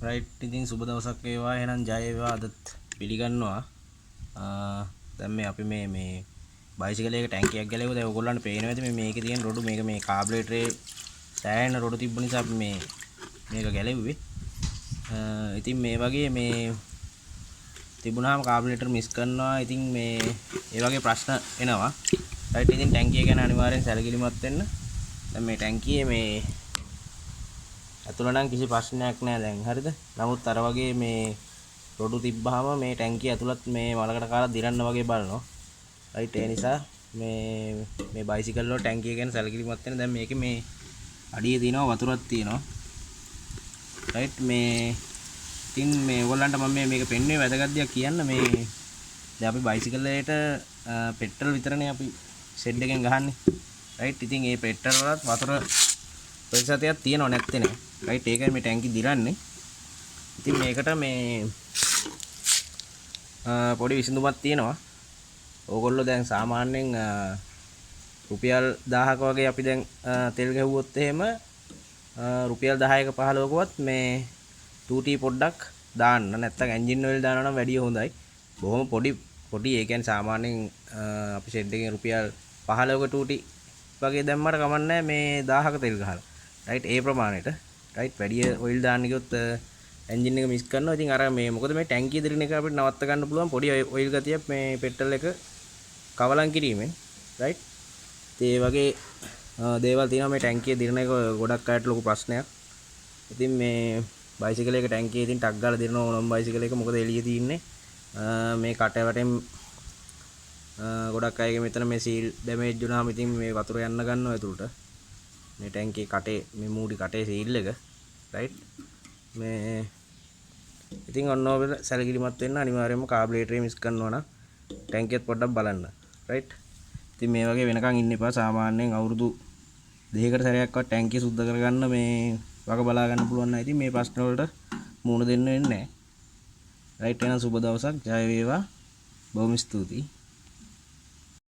Right ඉතින් සුබ දවසක් වේවා. එහෙනම් ජය වේවා. අදත් පිළිගන්නවා. දැන් මේ අපි මේ බයිසිකලයක ටැංකියක් ගැලෙවුවා. දැන් ඔයගොල්ලන්ට පේනවා ඇති මේකේ තියෙන රොඩු මේක මේ කාබුරේටරේ සෑහෙන රොඩු තිබ්බ නිසා අපි මේක ගැලෙව්වේ. ඉතින් මේ වගේ මේ තිබුණාම කාබුරේටර් මිස් කරනවා. ඉතින් මේ ඒ වගේ ප්‍රශ්න එනවා. රයිට් ඉතින් ටැංකිය ගැන අනිවාර්යෙන් සැලකිලිමත් වෙන්න. දැන් මේ ටැංකියේ මේ ඇතුළ නම් කිසි ප්‍රශ්නයක් නැහැ දැන් හරිද? නමුත් අර වගේ මේ රොඩු තිබ්බහම මේ ටැංකිය ඇතුළත් මේ මලකට කාලා දිරන්න වගේ බලනවා. රයිට් ඒ නිසා මේ බයිසිකල් වල ටැංකිය ගැන සැලකිලිමත් වෙන්න. දැන් මේකේ මේ අඩියේ තියෙනවා වතුරක් තියෙනවා. රයිට් මේ ඉතින් මේ ඕගොල්ලන්ට මම මේක පෙන්වන්නේ වැදගත් දෙයක් කියන්න මේ දැන් අපි බයිසිකලයට පෙට්‍රල් විතරනේ අපි ෂෙඩ් එකෙන් ගහන්නේ. රයිට් ඉතින් මේ පෙට්‍රල් වලත් වතුර ප්‍රතිශතයක් තියෙනව නැත්තේ නේ. රයිට් ඒකයි මේ ටැංකි දිරන්නේ. ඉතින් මේකට මේ පොඩි විසඳුමක් තියෙනවා. ඕගොල්ලෝ දැන් සාමාන්‍යයෙන් රුපියල් 1000ක වගේ අපි දැන් තෙල් ගැහුවොත් එහෙම රුපියල් 10ක 15කවත් මේ 2T පොඩ්ඩක් දාන්න. නැත්තම් එන්ජින් ඔයිල් දානවා නම් වැඩිය හොඳයි. බොහොම පොඩි ඒ කියන්නේ සාමාන්‍යයෙන් අපි ෂෙඩ් එකෙන් රුපියල් 15ක 2T වගේ දැම්මට කමන්නේ මේ 1000ක තෙල් ගහලා. රයිට් ඒ ප්‍රමාණයට රයිට් වැඩි ඔයිල් දාන්න ගියොත් එන්ජින් එක මිස් කරනවා. ඉතින් අර මේ මොකද මේ ටැංකිය දිරින එක අපිට නවත්ත ගන්න පුළුවන් පොඩි ඔයිල් ගතියක් මේ පෙට්‍රල් එක කවලම් කිරීමෙන්. රයිට් ඒ වගේ දේවල් තියෙනවා මේ ටැංකිය දිරින එක ගොඩක් අයට ලොකු ප්‍රශ්නයක්. ඉතින් මේ බයිසිකලයක ටැංකිය ඉතින් ටක් ගාලා දිරනවා ඕනම බයිසිකලයක. මොකද එළියේ තියෙන්නේ මේ කට වටෙන් ගොඩක් අයගේ මෙතන මේ සීල් ඩැමේජ් වුණාම ඉතින් මේ වතුර යන්න ගන්නවා ඇතුළට. මේ ටැංකියේ කටේ මේ මූඩි කටේ සීල් එක. රයිට් මේ ඉතින් ඔන්න ඔබ සැලකිලිමත් වෙන්න අනිවාර්යයෙන්ම කාබුරේටරේ මිස් කරනවා නම් ටැංකියත් පොඩ්ඩක් බලන්න. රයිට් ඉතින් මේ වගේ වෙනකන් ඉන්න එපා. සාමාන්‍යයෙන් අවුරුදු 2කට සැරයක්වත් ටැංකිය සුද්ධ කරගන්න මේ වග බලා ගන්න පුළුවන් නම් ඉතින් මේ ප්‍රශ්න වලට මුහුණ දෙන්න වෙන්නේ නැහැ. රයිට් එහෙනම් සුබ දවසක්. ජය වේවා. බොහොම ස්තුතියි.